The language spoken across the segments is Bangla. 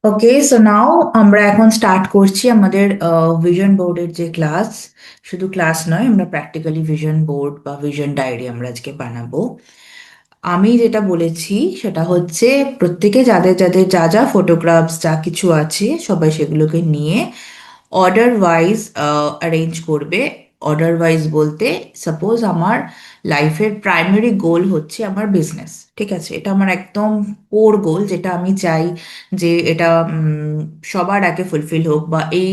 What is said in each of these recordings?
ওকে, সো নাও আমরা এখন স্টার্ট করছি আমাদের ভিশন বোর্ডের যে ক্লাস। শুধু ক্লাস নয়, আমরা প্র্যাকটিক্যালি ভিশন বোর্ড বা ভিশন ডায়েরি আমরা আজকে বানাবো। আমি যেটা বলেছি সেটা হচ্ছে প্রত্যেকে যাদের যাদের যা যা ফটোগ্রাফস যা কিছু আছে সবাই সেগুলোকে নিয়ে অর্ডার ওয়াইজ অ্যারেঞ্জ করবে। অর্ডার ওয়াইজ বলতে সাপোজ আমার লাইফের প্রাইমারি গোল হচ্ছে আমার বিজনেস। ঠিক আছে, এটা আমার একদম কোর গোল, যেটা আমি চাই যে এটা সবার আগে ফুলফিল হোক, বা এই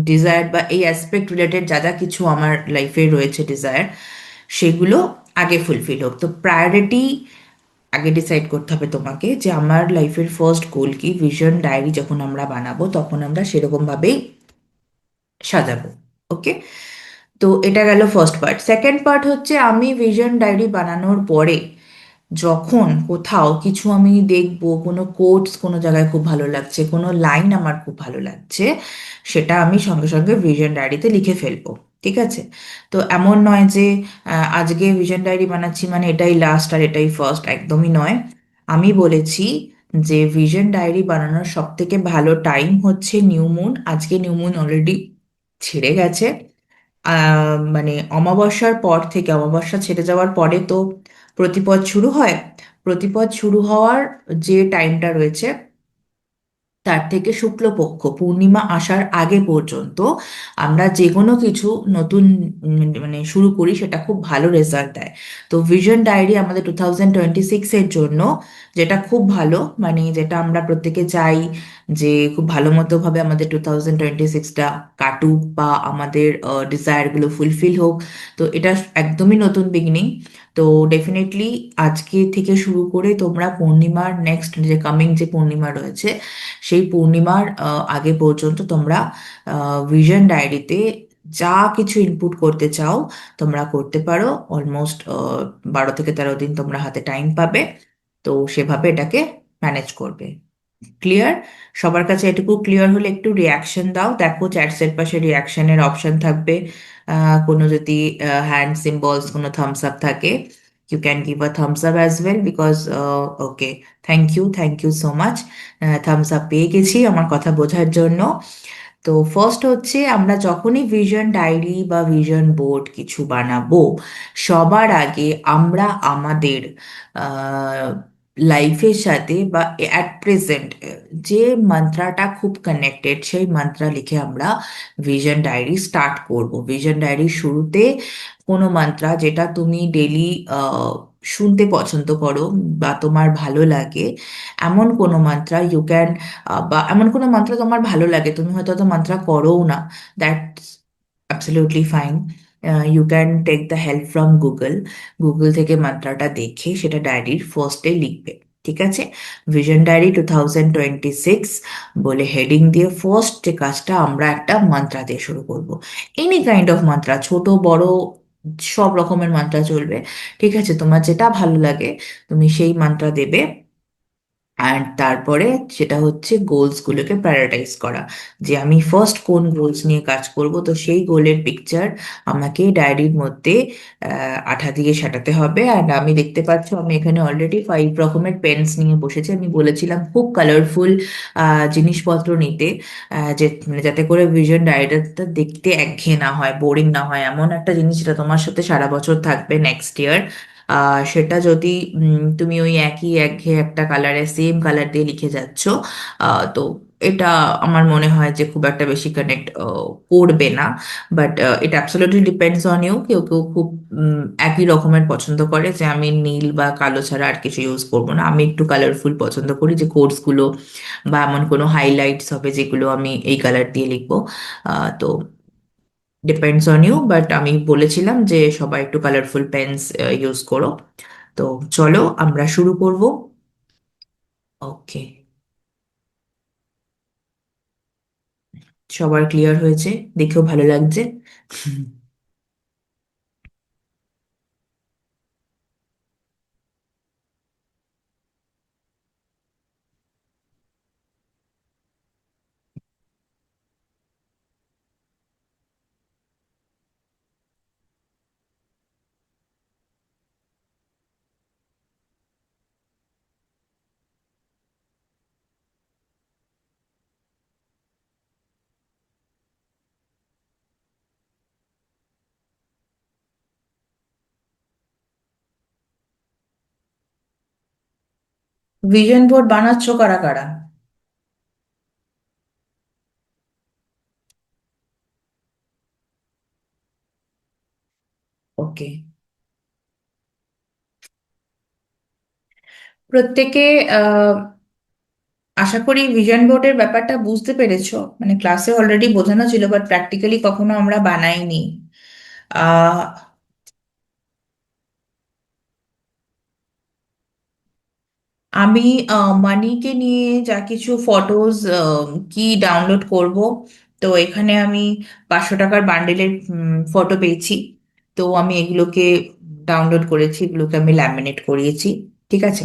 ডিজায়ার বা এই অ্যাসপেক্ট রিলেটেড যা যা কিছু আমার লাইফে রয়েছে ডিজায়ার, সেগুলো আগে ফুলফিল হোক। তো প্রায়োরিটি আগে ডিসাইড করতে হবে তোমাকে যে আমার লাইফের ফার্স্ট গোল কি। ভিশন ডায়েরি যখন আমরা বানাবো তখন আমরা সেরকম ভাবেই সাজাবো। ওকে, তো এটা গেল ফার্স্ট পার্ট। সেকেন্ড পার্ট হচ্ছে আমি ভিশন ডায়েরি বানানোর পরে যখন কোথাও কিছু আমি দেখবো, কোনো কোটস কোনো জায়গায় খুব ভালো লাগছে, কোনো লাইন আমার খুব ভালো লাগছে, সেটা আমি সঙ্গে সঙ্গে ভিশন ডায়েরিতে লিখে ফেলবো। ঠিক আছে, তো এমন নয় যে আজকে ভিশন ডায়েরি বানাচ্ছি মানে এটাই লাস্ট আর এটাই ফার্স্ট, একদমই নয়। আমি বলেছি যে ভিশন ডায়েরি বানানোর সব থেকে ভালো টাইম হচ্ছে নিউ মুন। আজকে নিউ মুন অলরেডি ছেড়ে গেছে। মানে অমাবস্যার পর থেকে, অমাবস্যা ছেড়ে যাওয়ার পরে তো প্রতিপদ শুরু হয়। প্রতিপদ শুরু হওয়ার যে টাইমটা রয়েছে তার থেকে শুক্লপক্ষ পূর্ণিমা আসার আগে পর্যন্ত আমরা যে কোনো কিছু নতুন মানে শুরু করি সেটা খুব ভালো রেজাল্ট দেয়। তো ভিশন ডায়েরি আমাদের 2026-এর জন্য যেটা খুব ভালো, মানে যেটা আমরা প্রত্যেকে চাই যে খুব ভালো মতো ভাবে আমাদের 2026টা কাটুক বা আমাদের ডিজায়ারগুলো ফুলফিল হোক। তো এটা একদমই নতুন বিগিনিং। তো ডেফিনেটলি আজকে থেকে শুরু করে তোমরা পূর্ণিমার নেক্সট যে কামিং যে পূর্ণিমা রয়েছে সেই পূর্ণিমার আগে পর্যন্ত তোমরা ভিশন ডায়েরিতে যা কিছু ইনপুট করতে চাও তোমরা করতে পারো। অলমোস্ট 12 থেকে 13 দিন তোমরা হাতে টাইম পাবে। তো সেভাবে এটাকে ম্যানেজ করবে। ক্লিয়ার? সবার কাছে এটুকু ক্লিয়ার হলে একটু রিয়াকশন দাও। দেখো চ্যাটসের পাশে রিয়াকশনের অপশন থাকবে। কোনো যদি হ্যান্ড সিম্বলস, কোনো থামস আপ থাকে, you can give a thumbs up as well because okay, thank you so much. Thumbs up পেয়ে গেছি আমার কথা বোঝার জন্য। তো ফার্স্ট হচ্ছে আমরা যখনই ভিশন ডায়েরি বা ভিশন বোর্ড কিছু বানাবো সবার আগে আমরা আমাদের লাইফের সাথে বা অ্যাট প্রেজেন্ট যে মান্ত্রাটা খুব কানেক্টেড সেই মান্ত্রা লিখে আমরা ভিশন ডায়েরি স্টার্ট করব। ভিশন ডায়েরির শুরুতে কোনো মান্ত্রা যেটা তুমি ডেলি শুনতে পছন্দ করো বা তোমার ভালো লাগে, এমন কোনো মান্ত্রা ইউ ক্যান, বা এমন কোনো মন্ত্র তোমার ভালো লাগে, তুমি হয়তো তো মন্ত্র করোও না, that's absolutely fine. You can take the help from Google. Google থেকে মন্ত্রটা দেখে সেটা ডায়েরির ফার্স্টে লিখবে। ঠিক আছে, ভিশন ডায়েরি 2026 বলে হেডিং দিয়ে ফার্স্ট যে কাজটা আমরা একটা মন্ত্র দিয়ে শুরু করব। এনি কাইন্ড অফ মন্ত্র, ছোট বড় সব রকমের মন্ত্র চলবে। ঠিক আছে, তোমার যেটা ভালো লাগে তুমি সেই মন্ত্র দেবে। আর তারপরে সেটা হচ্ছে গোলসগুলোকে প্রায়োরিটাইজ করা, যে আমি ফার্স্ট কোন গোলস নিয়ে কাজ করব। তো সেই গোলের পিকচার আমাকে ডায়েরির মধ্যে আঠা দিয়ে সাঁটাতে হবে। আর আমি দেখতে পাচ্ছ আমি এখানে অলরেডি 5 রকমের পেন্স নিয়ে বসেছি। আমি বলেছিলাম খুব কালারফুল জিনিসপত্র নিতে, মানে যাতে করে ভিশন ডায়েরিটা দেখতে একঘেয়ে না হয়, বোরিং না হয়, এমন একটা জিনিস যেটা তোমার সাথে সারা বছর থাকবে নেক্সট ইয়ার। সেটা যদি তুমি ওই একই একঘেয়ে একটা কালারে সেম কালার দিয়ে লিখে যাচ্ছ, তো এটা আমার মনে হয় যে খুব একটা বেশি কানেক্ট করবে না। বাট এটা অ্যাবসলিউটলি ডিপেন্ডস অন ইউ। কেউ কেউ খুব একই রকমের পছন্দ করে যে আমি নীল বা কালো ছাড়া আর কিছু ইউজ করবো না। আমি একটু কালারফুল পছন্দ করি, যে কোডসগুলো বা এমন কোনো হাইলাইটস হবে যেগুলো আমি এই কালার দিয়ে লিখবো। তো ডিপেন্ডস অন ইউ, বাট আমি বলেছিলাম যে সবাই একটু কালারফুল পেন্স ইউজ করো। তো চলো আমরা শুরু করব। ওকে, সবার ক্লিয়ার হয়েছে? দেখেও ভালো লাগছে। ভিশন বোর্ড বানাচ্ছ কারা কারা? ওকে। প্রত্যেকে আহ আশা করি ভিশন বোর্ডের ব্যাপারটা বুঝতে পেরেছো, মানে ক্লাসে অলরেডি বোঝানো ছিল বাট প্র্যাকটিক্যালি কখনো আমরা বানাইনি। আহ আমি মানিকে নিয়ে যা কিছু ফটোজ কি ডাউনলোড করব, তো এখানে আমি 500 টাকার বান্ডেলের ফটো পেয়েছি। তো আমি এগুলোকে ডাউনলোড করেছি, এগুলোকে আমি ল্যামিনেট করিয়েছি। ঠিক আছে।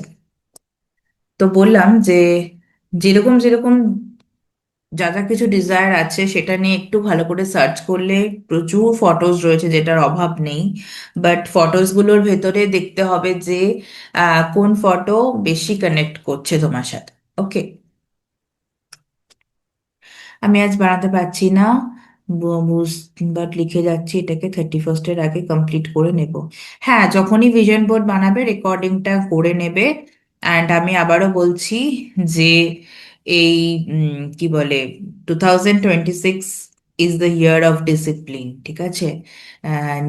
তো বললাম যে যেরকম যেরকম যা যা কিছু ডিজায়ার আছে সেটা নিয়ে একটু ভালো করে সার্চ করলে প্রচুর ফটোজ রয়েছে যেটার অভাব নেই। বাট ফটোজগুলোর ভেতরে দেখতে হবে যে কোন ফটো বেশি কানেক্ট করছে তোমার সাথে। ওকে। আমি আজ বানাতে পারছি না, বাট লিখে যাচ্ছি, এটাকে 31st আগে কমপ্লিট করে নেব। হ্যাঁ, যখনই ভিশন বোর্ড বানাবে রেকর্ডিংটা করে নেবে। অ্যান্ড আমি আবারও বলছি যে এই কি বলে, 2026 is the year of discipline. ঠিক আছে।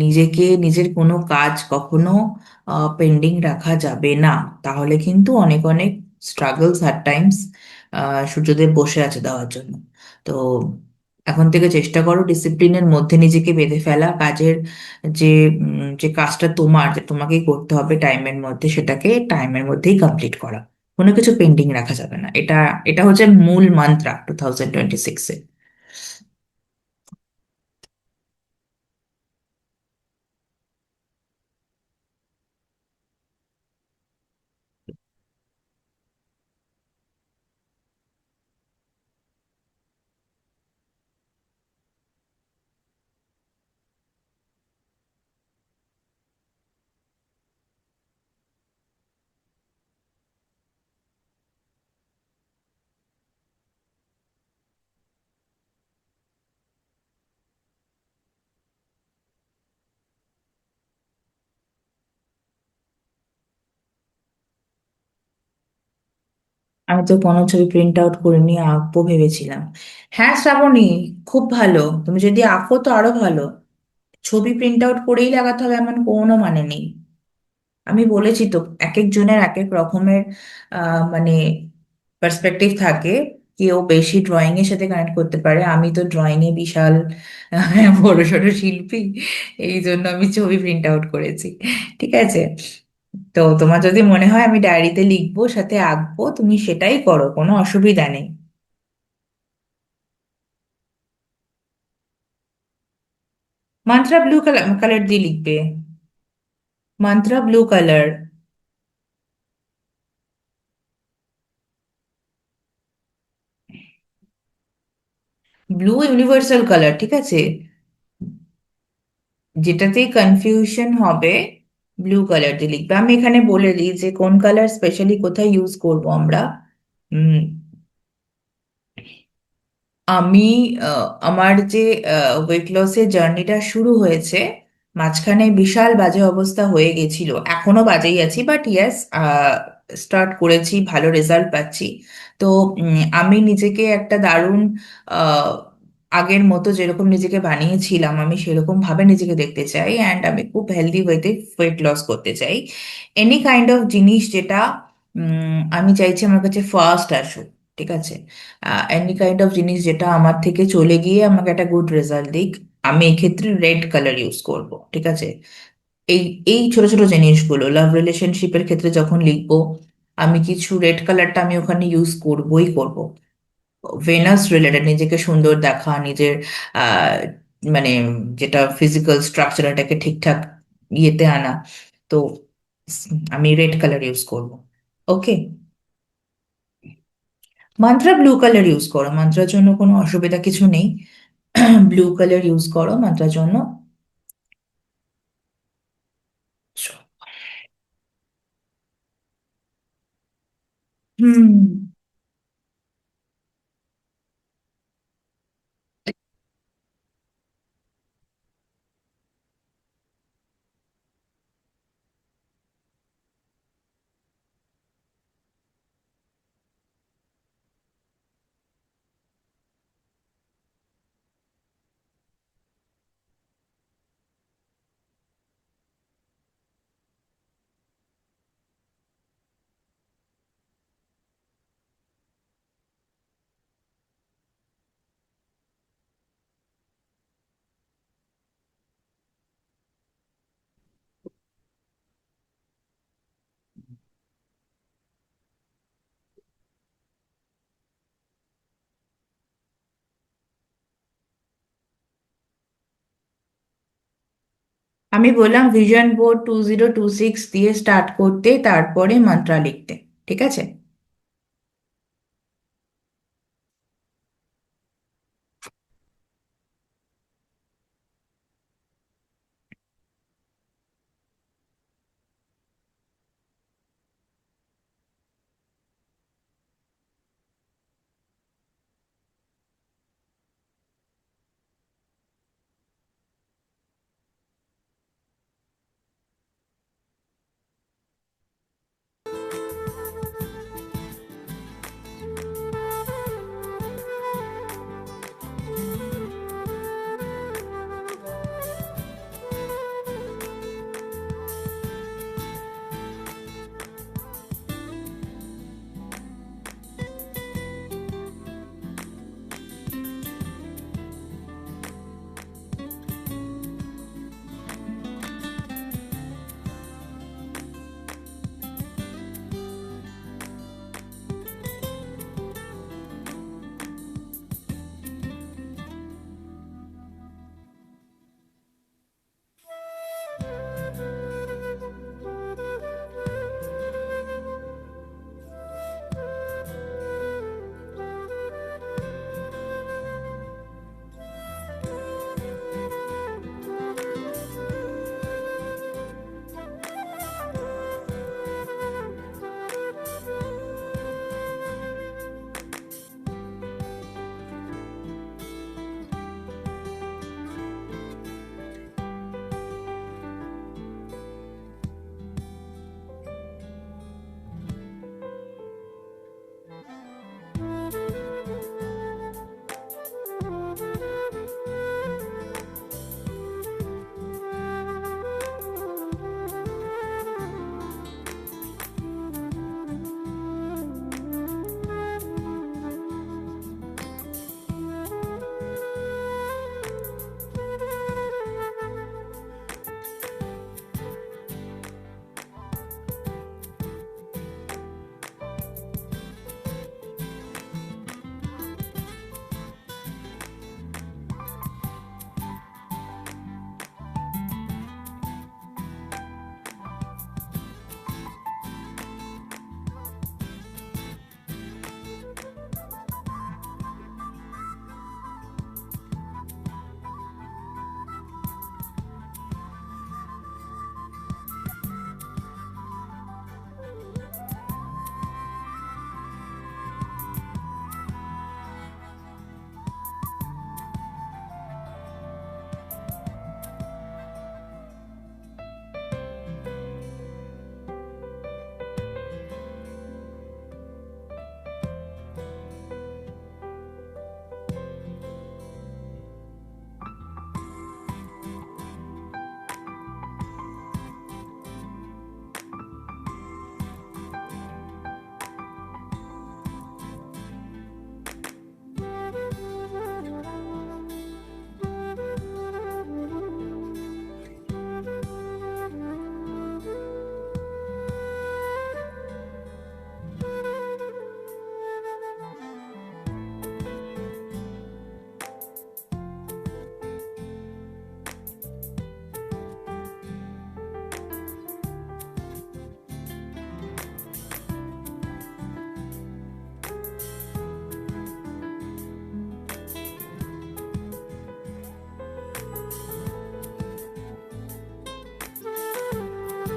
নিজেকে, নিজের কোনো কাজ কখনো পেন্ডিং রাখা যাবে না। তাহলে কিন্তু অনেক অনেক স্ট্রাগলস আর টাইমস সূর্যদেব বসে আছে দেওয়ার জন্য। তো এখন থেকে চেষ্টা করো ডিসিপ্লিনের মধ্যে নিজেকে বেঁধে ফেলা, কাজের যে যে কাজটা তোমার, যে তোমাকেই করতে হবে টাইমের মধ্যে, সেটাকে টাইমের মধ্যেই কমপ্লিট করা। কোনো কিছু পেন্ডিং রাখা যাবে না। এটা এটা হচ্ছে মূল মান্ত্রা 2026-এ। আমি তো কোনো ছবি প্রিন্ট আউট করিনি, আঁকবো ভেবেছিলাম। হ্যাঁ শ্রাবণী, খুব ভালো, তুমি যদি আঁকো তো আরো ভালো। ছবি প্রিন্ট আউট করেই লাগাতে হবে এমন কোনো মানে নেই। আমি বলেছি তো, এক একজনের এক এক রকমের মানে পার্সপেক্টিভ থাকে। কেউ বেশি ড্রয়িং এর সাথে কানেক্ট করতে পারে, আমি তো ড্রয়িং এ বিশাল বড়সড় শিল্পী। এই জন্য আমি ছবি প্রিন্ট আউট করেছি। ঠিক আছে। তো তোমার যদি মনে হয় আমি ডায়েরিতে লিখবো সাথে আঁকবো, তুমি সেটাই করো, কোনো অসুবিধা নেই। মান্ত্রা ব্লু কালার কালার দিয়ে লিখবে। Mantra blue colour. Blue universal colour, ঠিক আছে। যেটাতেই কনফিউশন হবে ব্লু কালার দিয়ে লিখবে। আমি এখানে বলে দিই যে কোন কালার স্পেশালি কোথায় ইউজ করব আমরা। উম, আমি আমার যে ওয়েট লসের জার্নিটা শুরু হয়েছে, মাঝখানে বিশাল বাজে অবস্থা হয়ে গেছিল, এখনো বাজেই আছি, বাট ইয়াস, স্টার্ট করেছি, ভালো রেজাল্ট পাচ্ছি। তো আমি নিজেকে একটা দারুণ আহ, আগের মতো যেরকম নিজেকে বানিয়েছিলাম আমি সেরকম ভাবে নিজেকে দেখতে চাই, অ্যান্ড আমি খুব হেলদি ওয়েতে ওয়েট লস করতে চাই। এনি কাইন্ড অফ জিনিস যেটা আমি চাইছি আমার কাছে ফার্স্ট আসুক। ঠিক আছে। এনি কাইন্ড অফ জিনিস যেটা আমার থেকে চলে গিয়ে আমাকে একটা গুড রেজাল্ট দিক। আমি এক্ষেত্রে রেড কালার ইউজ করব। ঠিক আছে। এই এই ছোট ছোট জিনিসগুলো লাভ রিলেশনশিপের ক্ষেত্রে যখন লিখবো, আমি কিছু রেড কালারটা আমি ওখানে ইউজ করবই করব। ভেনাস রিলেটেড, নিজেকে সুন্দর দেখা, নিজের আহ মানে যেটা ফিজিক্যাল স্ট্রাকচার এটাকে ঠিকঠাক ইয়েতে আনা। তো আমি রেড কালার ইউজ করব। ওকে। মান্ত্রা ব্লু কালার ইউজ করো, মান্ত্রার জন্য কোনো অসুবিধা কিছু নেই। ব্লু কালার ইউজ করো মাত্রার জন্য। হুম। আমি বললাম ভিশন বোর্ড 2026 দিয়ে স্টার্ট করতে, তারপরে মন্ত্রা লিখতে। ঠিক আছে?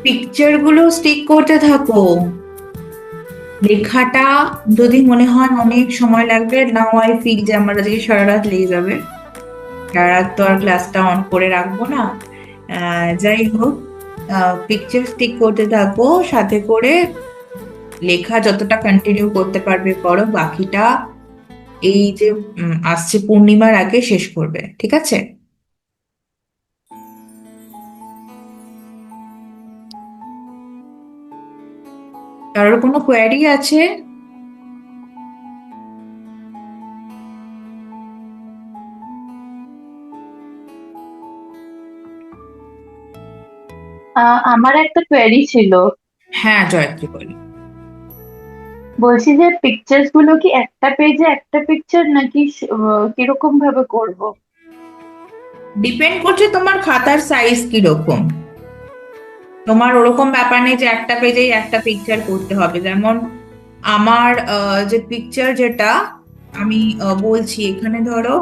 পিকচার গুলো স্টিক করতে থাকো। লেখাটা যদি মনে হয় অনেক সময় লাগবে, নাও আই ফিল যে আমার আজকে সারা রাত লেগে যাবে, সারা রাত তো আর ক্লাসটা অন করে রাখবো না। যাই হোক, পিকচার স্টিক করতে থাকো, সাথে করে লেখা যতটা কন্টিনিউ করতে পারবে করো, বাকিটা এই যে আসছে পূর্ণিমার আগে শেষ করবে। ঠিক আছে? কারোর কোনো কোয়ারি আছে? আমার একটা কোয়েরি ছিল। হ্যাঁ, জয়ত্রী বলো। বলছি যে পিকচার্স গুলো কি একটা পেজে একটা পিকচার নাকি কিরকম ভাবে করব? ডিপেন্ড করছে তোমার খাতার সাইজ কিরকম। তোমার ওরকম ব্যাপার নেই যে একটা পেজেই একটা পিকচার করতে হবে। যেমন আমার যে পিকচার যেটা আমি বলছি এখানে, ধরো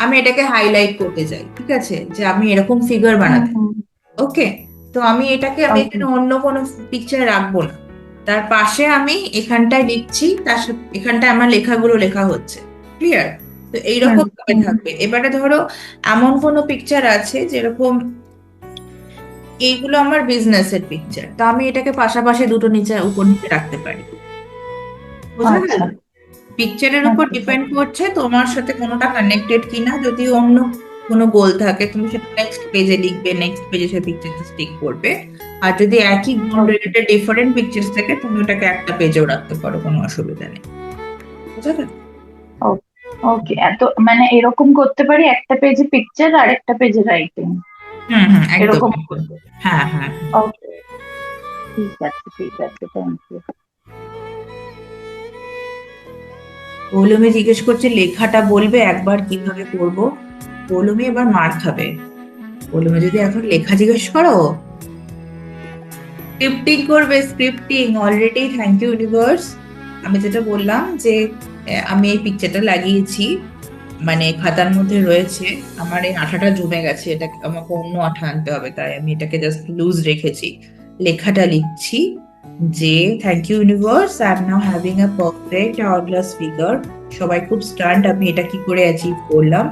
আমি এটাকে হাইলাইট করতে চাই, ঠিক আছে, যে আমি এরকম ফিগার হুম বানাতে। হুম। ওকে, তো আমি ওকে। এখানে অন্য কোনো পিকচার রাখবো না। তার পাশে আমি এখানটায় লিখছি, তার সাথে এখানটায় আমার লেখাগুলো লেখা হচ্ছে। ক্লিয়ার? তো হুম এইরকম ভাবে হুম। থাকবে। এবারে ধরো এমন কোনো পিকচার আছে যেরকম এইগুলো আমার বিজনেসের পিকচার, তো আমি এটাকে পাশাপাশি দুটো নিচে উপর নিচে রাখতে পারি। বোঝা গেল? আচ্ছা পিকচারের উপর আচ্ছা ডিপেন্ড আচ্ছা। করছে তোমার সাথে কোনোটা কানেক্টেড কিনা। যদি অন্য কোনো গোল থাকে তুমি সেটা নেক্সট পেজে লিখবে, নেক্সট পেজে সেই পিকচারটা স্টিক করবে। আর যদি একই গোল ওকে রিলেটেড ডিফারেন্ট পিকচার্স থাকে তুমি ওটাকে একটা পেজেও রাখতে পারো, কোনো অসুবিধা নেই। বুঝা গেল? ওকে। ওকে, এত মানে এরকম করতে পারি, একটা পেজে পিকচার আর একটা পেজে রাইটিং, হুম হুম, একদম এরকম একদম। করবো। হ্যাঁ হ্যাঁ হ্যাঁ। ওকে, ঠিক আছে ঠিক আছে, থ্যাংক ইউ। পৌলমি জিজ্ঞেস করছে লেখাটা বলবে একবার কিভাবে করব। পৌলমি এবার মার খাবে। পৌলমি যদি এখন লেখা জিজ্ঞেস করো, স্ক্রিপ্টিং করবে, scripting already. Thank you universe. আমি যেটা বললাম যে আমি এই পিকচারটা লাগিয়েছি, মানে খাতার মধ্যে রয়েছে। আমার এই আঠাটা জমে গেছে, এটা আমাকে অন্য আঠা আনতে হবে, তাই আমি এটাকে জাস্ট লুজ রেখেছি। লেখাটা লিখছি যে thank you universe, I am now having a perfect hourglass figure. সবাই খুব স্টান্ট, আমি এটা কি করে অ্যাচিভ করলাম।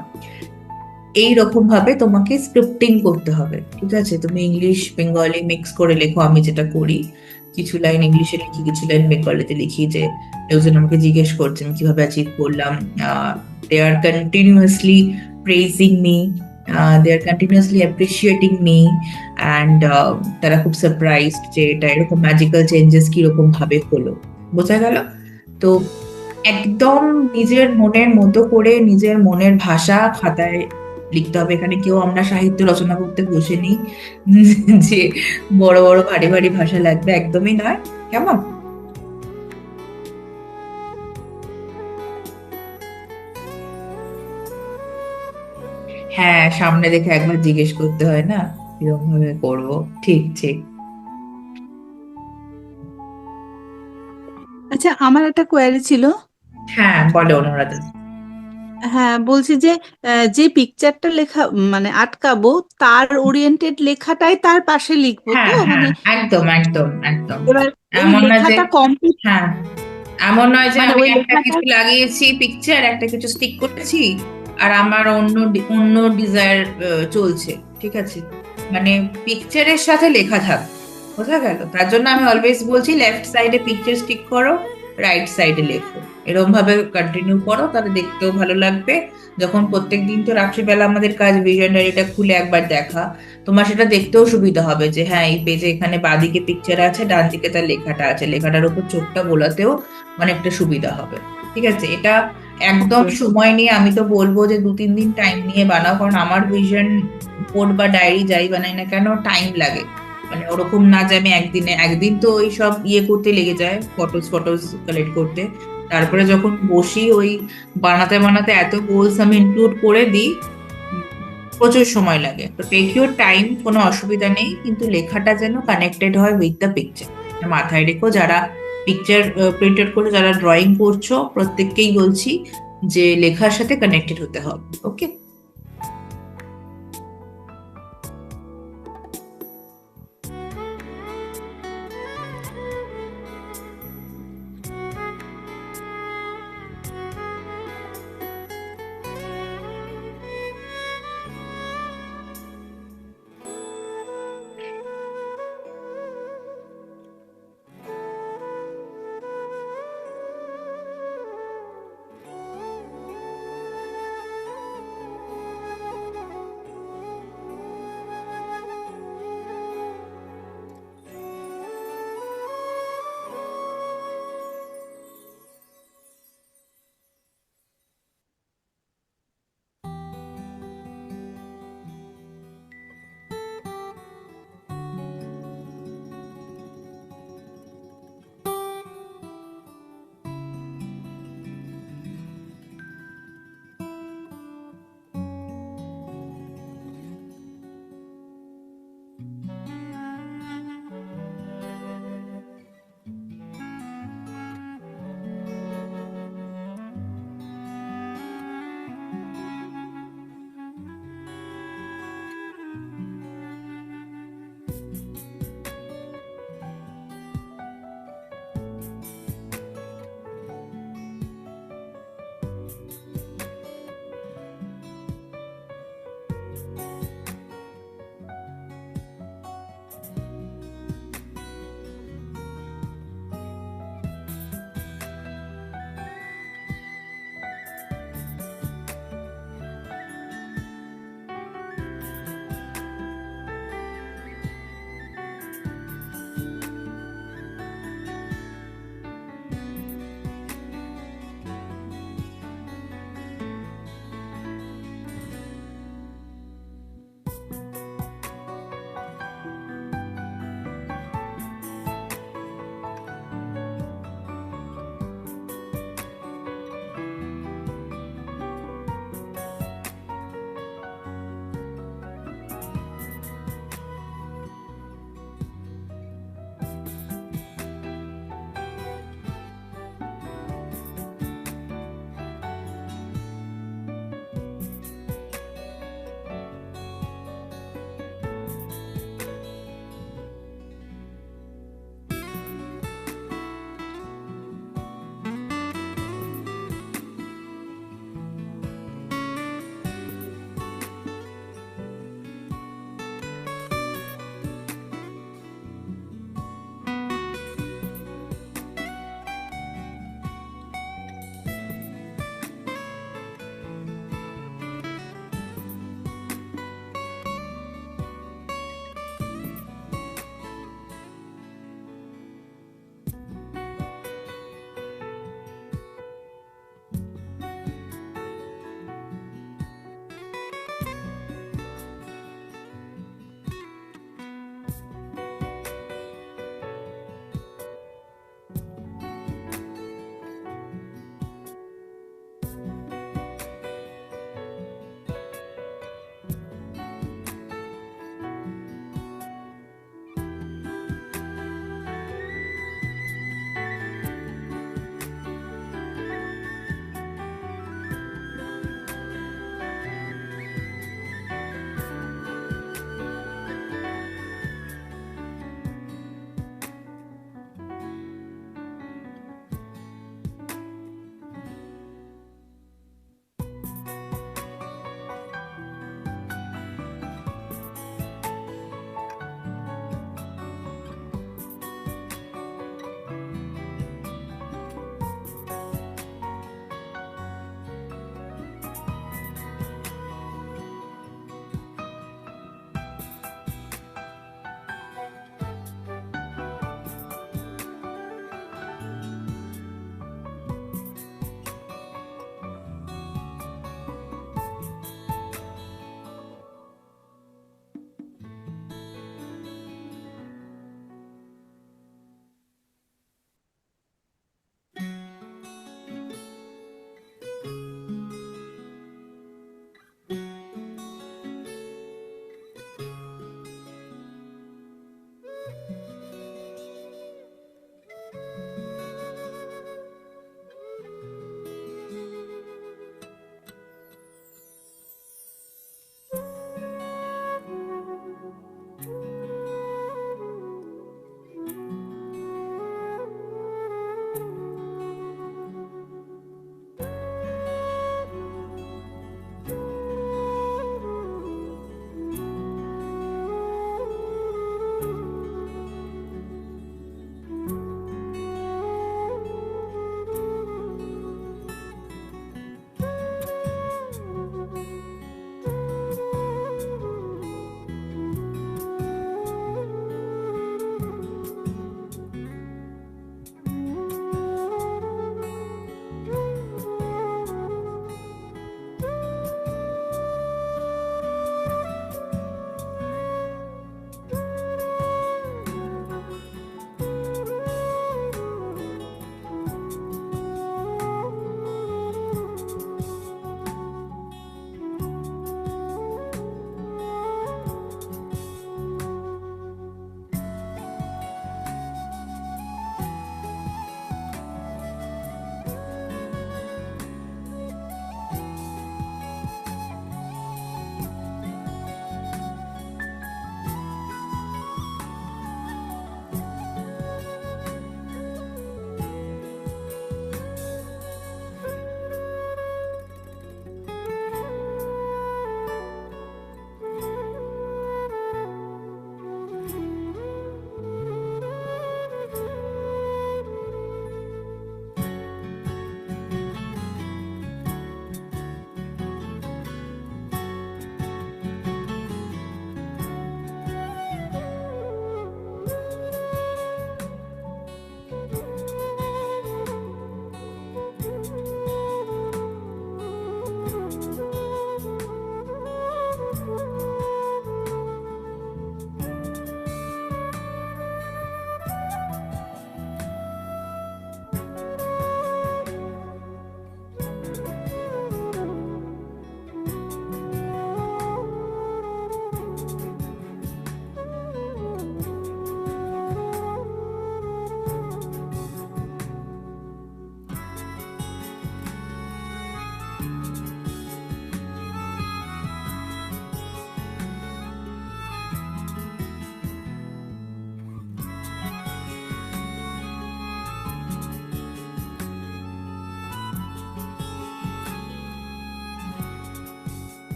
এই রকম ভাবে তোমাকে স্ক্রিপ্টিং করতে হবে, ঠিক আছে? তুমি ইংলিশ বেঙ্গলি মিক্স করে লেখো, আমি যেটা করি কিছু লাইন ইংলিশে লিখি, কিছু লাইন বেঙ্গলিতে লিখি, যে লোকজন আমাকে জিজ্ঞেস করছেন কিভাবে অ্যাচিভ করলাম। They are continuously praising me, they are continuously appreciating me, and তারা খুব সারপ্রাইজড যে এটা এরকম ম্যাজিক্যাল চেঞ্জেস কিরকম ভাবে হলো। বোঝা গেল? তো একদম নিজের মনের মতো করে নিজের মনের ভাষা খাতায় লিখতে হবে। এখানে কেউ আমরা সাহিত্য রচনা করতে বসেনি যে বড় বড় ভারী ভারী ভাষা লাগবে, একদমই নয়। কেমন? হ্যাঁ, সামনে দেখে একবার জিজ্ঞেস করতে হয় না কিরকম ভাবে করবো। ঠিক ঠিক। আচ্ছা, আমার একটা কোয়ারি ছিল। হ্যাঁ, বলে অনুরাধা। হ্যাঁ, বলছি যে যে পিকচারটা লেখা মানে আটকাবো, তার ওরিয়েন্টেড লেখাটাই তার পাশে লিখবো তো হ্যাঁ হ্যাঁ, মানে একদম একদম একদম। এবার এই এমন না যে, লেখাটা কমপ্লিট, হ্যাঁ, এমন নয় যে মানে আমি ওই একটা লেখাটা। কিছু লাগিয়েছি পিকচার, একটা কিছু স্টিক করেছি, আর আমার অন্য অন্য ডিজায়ার চলছে। ঠিক আছে, মানে পিকচারের সাথে লেখা থাক। বোঝা গেল? তার জন্য আমি অলওয়েজ বলছি লেফট সাইডে পিকচার স্টিক করো, রাইট সাইডে লেখো। এরকম ভাবে কন্টিনিউ করো, তাহলে দেখতেও ভালো লাগবে। যখন প্রত্যেক দিন তো রাত্রিবেলা আমাদের কাজ ভিশন ডায়েরিটা খুলে একবার দেখা, তোমার সেটা দেখতেও সুবিধা হবে যে হ্যাঁ এই পেজে এখানে বাঁদিকে পিকচার আছে, ডান দিকে তার লেখাটা আছে, লেখাটার উপর চোখটা বোলাতেও অনেকটা সুবিধা হবে। ঠিক আছে, এটা একদম ওকে। সময় নিয়ে, আমি তো বলবো যে 2-3 দিন টাইম নিয়ে বানাও, কারণ আমার ভিশন বোর্ড বা ডায়েরি যাই বানাই না কেন টাইম লাগে। মানে ওরকম না যে আমি একদিনে, একদিন তো ওই সব ইয়ে করতে লেগে যায়, ফটোস ফটোস কালেক্ট করতে। তারপরে যখন বসি ওই বানাতে বানাতে এত গোলস আমি ইনক্লুড করে দিই, উম, প্রচুর সময় লাগে। তো টেক ইউর টাইম, কোনো অসুবিধা নেই, কিন্তু লেখাটা যেন কানেক্টেড হয় উইথ দ্য পিকচার। মাথায় রেখো, যারা পিকচার প্রিন্টেড করে যারা ড্রয়িং করছো প্রত্যেককেই বলছি যে লেখার সাথে কানেক্টেড হতে হবে। ওকে।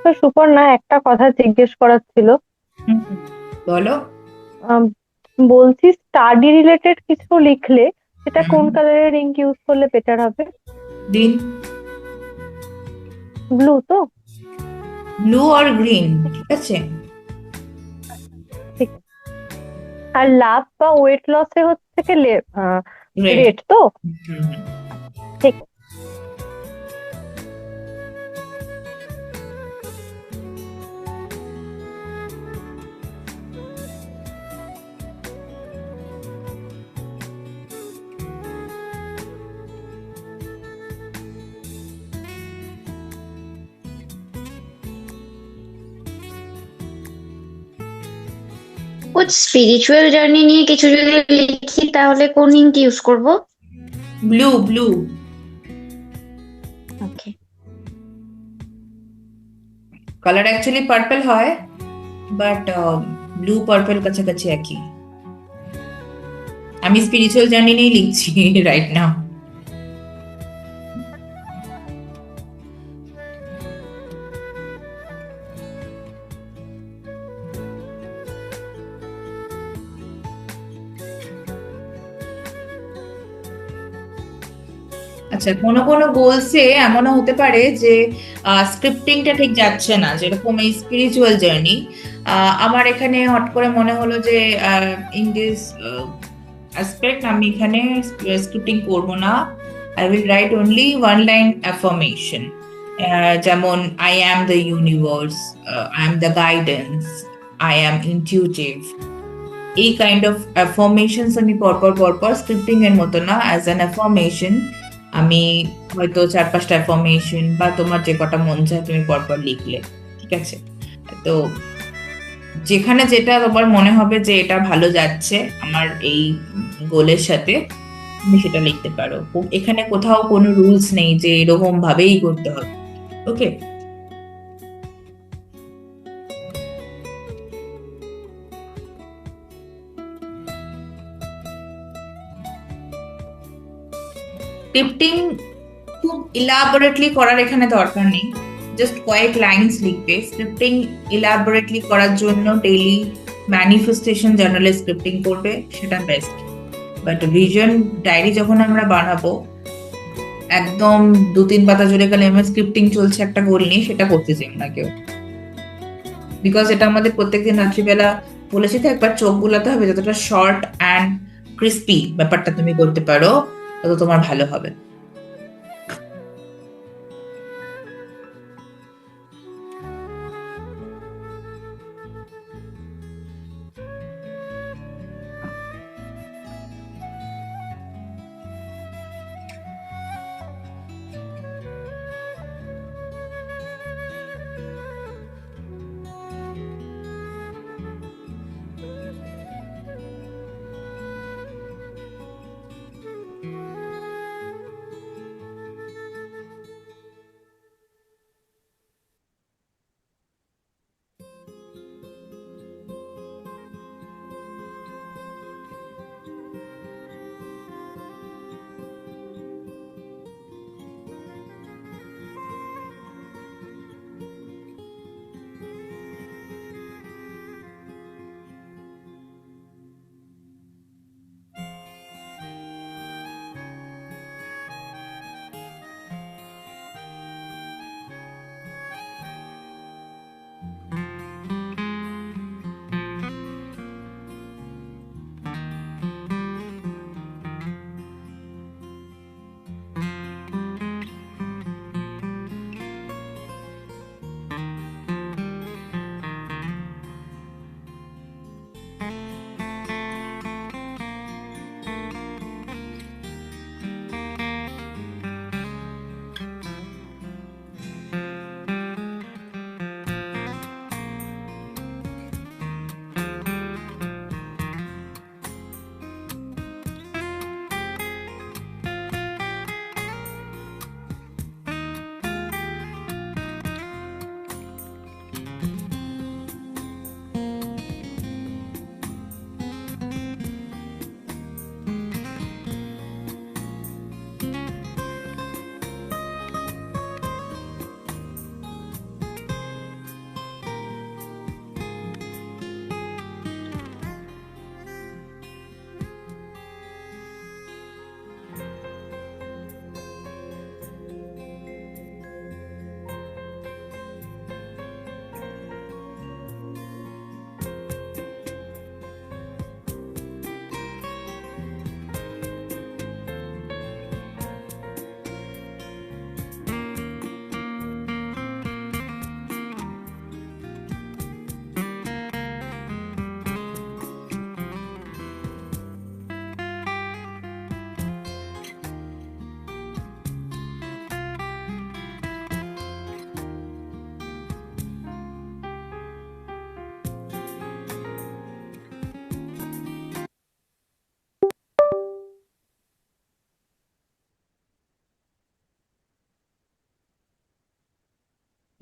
তো সুপর্ণা, একটা কথা জিজ্ঞেস করার ছিল। হুম, বলো। আম, বলছি স্টাডি রিলেটেড কিছু লিখলে সেটা হুম, কোন কালারের ইঙ্ক ইউজ করলে বেটার হবে? গ্রিন। ব্লু তো? ব্লু আর গ্রিন, ঠিক আছে। ঠিক আছে। আর লাভ বা ওয়েট লসে হচ্ছে কি রেড। রেড তো? হুম। ঠিক আছে। ও, স্পিরিচুয়াল জার্নি নিয়ে কিছু যদি লিখি তাহলে কোন ইঙ্ক ইউজ করব? Blue, blue. Okay. Colour actually purple হয়, বাট ব্লু পার্পল কাছাকাছি একই। আমি স্পিরিচুয়াল জার্নি নিয়েই লিখছি রাইট নাও। আচ্ছা, কোনো কোনো গোলসে এমনও হতে পারে যে স্ক্রিপ্টিংটা ঠিক যাচ্ছে না, যেরকম এই স্পিরিচুয়াল জার্নি। আমার এখানে হট করে মনে হলো যে ইন দিস অ্যাসপেক্ট আমি এখানে স্ক্রিপ্টিং করব না। I will write only one line affirmation, যেমন I am the universe, I am the guidance, I am intuitive. এই কাইন্ড অফ অ্যাফার্মেশনস আমি পরপর পরপর, স্ক্রিপ্টিং এর মতো না, অ্যাজ অ্যান অ্যাফার্মেশন আমি হয়তো 4-5টা অ্যাফার্মেশন বা তোমার যে কটা মন চায় তুমি পরপর লিখলে, ঠিক আছে। তো যেখানে যেটা তোমার মনে হবে যে এটা ভালো যাচ্ছে আমার এই গোলের সাথে, তুমি সেটা লিখতে পারো। এখানে কোথাও কোনো রুলস নেই যে এরকম ভাবেই করতে হবে। ওকে। স্ক্রিপ্টিং খুব ইলাবোরেটলি করার এখানে দরকার নেই, জাস্ট কয়েক লাইন্স লিখবে। স্ক্রিপ্টিং ইলাবোরেটলি করার জন্য ডেইলি ম্যানিফেস্টেশন জার্নালে স্ক্রিপ্টিং করবে, সেটা বেস্ট। বাট ভিশন ডায়েরি যখন আমরা বানাবো, একদম 2-3 পাতা জুড়ে গেলে আমার স্ক্রিপ্টিং চলছে একটা গোল নিয়ে, সেটা করতে চাই না কেউ। বিকজ এটা আমাদের প্রত্যেকদিন রাত্রিবেলা বলেছি তো, একবার চোখ বুলাতে হবে। যতটা শর্ট অ্যান্ড ক্রিস্পি ব্যাপারটা তুমি করতে পারো, তত তোমার ভালো হবে।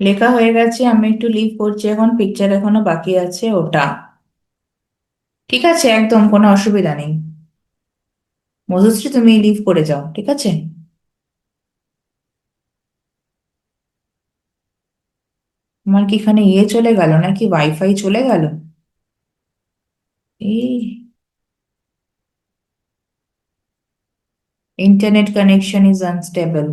লেখা হয়ে গেছে, আমি একটু লিভ করছি এখন, পিকচার এখনো বাকি আছে ওটা। ঠিক আছে, একদম কোনো অসুবিধা নেই। মধুশ্রী তুমি লিভ করে যাও, ঠিক আছে? আমার কি এখানে চলে গেল নাকি ওয়াইফাই চলে গেল? এই ইন্টারনেট কানেকশন ইজ আনস্টেবল।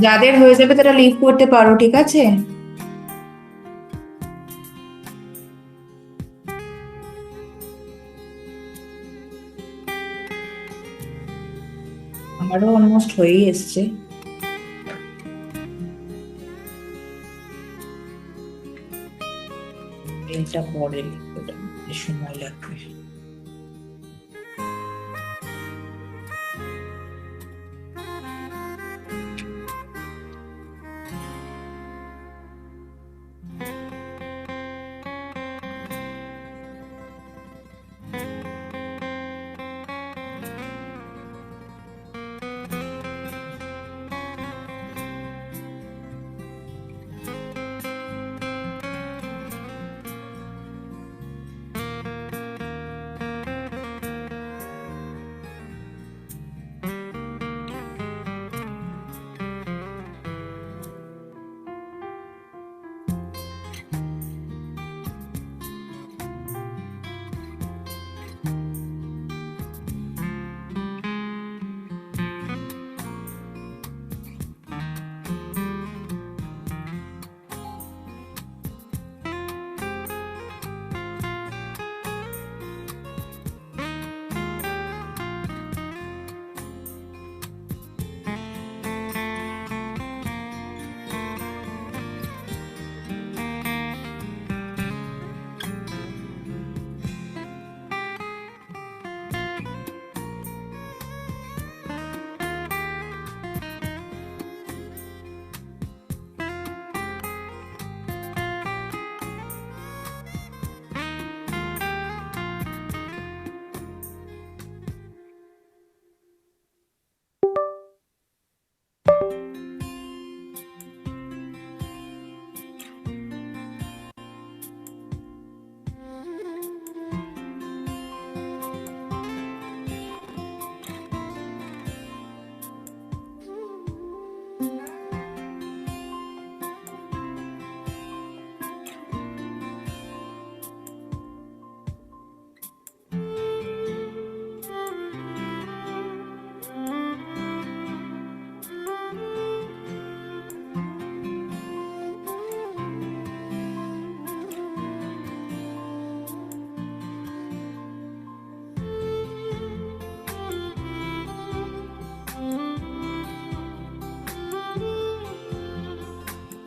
যাদের হয়ে যাবে তারা লিভ করতে পারো, ঠিক আছে? আমারও অলমোস্ট হয়েই এসছে। এটা পরে লিখতে সময় লাগবে।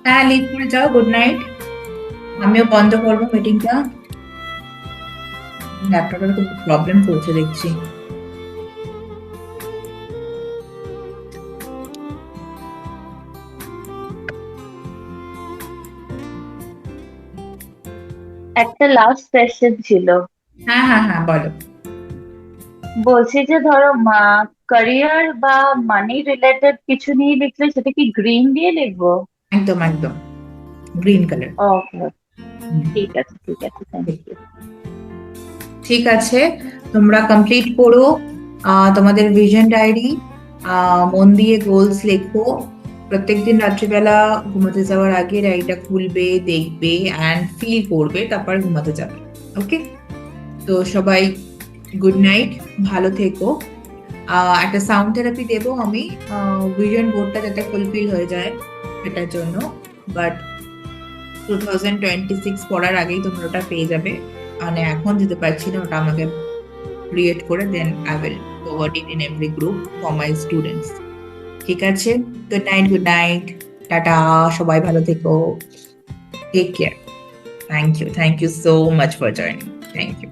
হ্যাঁ, লিভ করে যাও, গুড নাইট। আমিও বন্ধ করবো মিটিংটা। ল্যাপটপের খুব প্রবলেম চলছে দেখছি। একটা লাস্ট সেশন ছিল, হ্যাঁ হ্যাঁ হ্যাঁ, বলো। বলছি যে ধরো ক্যারিয়ার বা মানি রিলেটেড কিছু নিয়ে লিখলে সেটা কি গ্রিন দিয়ে লিখবো? একদম একদম, গ্রিন কালার। ওকে, ঠিক আছে ঠিক আছে, থ্যাংক ইউ। ঠিক আছে, তোমরা কমপ্লিট করো তোমাদের ভিশন ডায়েরি। মন দিয়ে গোলস লেখো। প্রত্যেকদিন রাত্রিবেলা ঘুমাতে যাওয়ার আগে ডায়েরিটা খুলবে, দেখবে অ্যান্ড ফিল করবে, তারপর ঘুমাতে যাবে। ওকে, তো সবাই গুড নাইট, ভালো থেকো। একটা সাউন্ড থেরাপি দেবো আমি ভিশন বোর্ডটা যাতে ফুলফিল হয়ে যায় এটার জন্য, বাট 2026 পড়ার আগেই তোমরা ওটা পেয়ে যাবে। মানে এখন দিতে পারছি না, ওটা আমাকে ক্রিয়েট করে দেন I will forward it in every group for my students. ঠিক আছে, good night, good night, tata, সবাই ভালো থেকো, take care. Thank you so much for joining, thank you.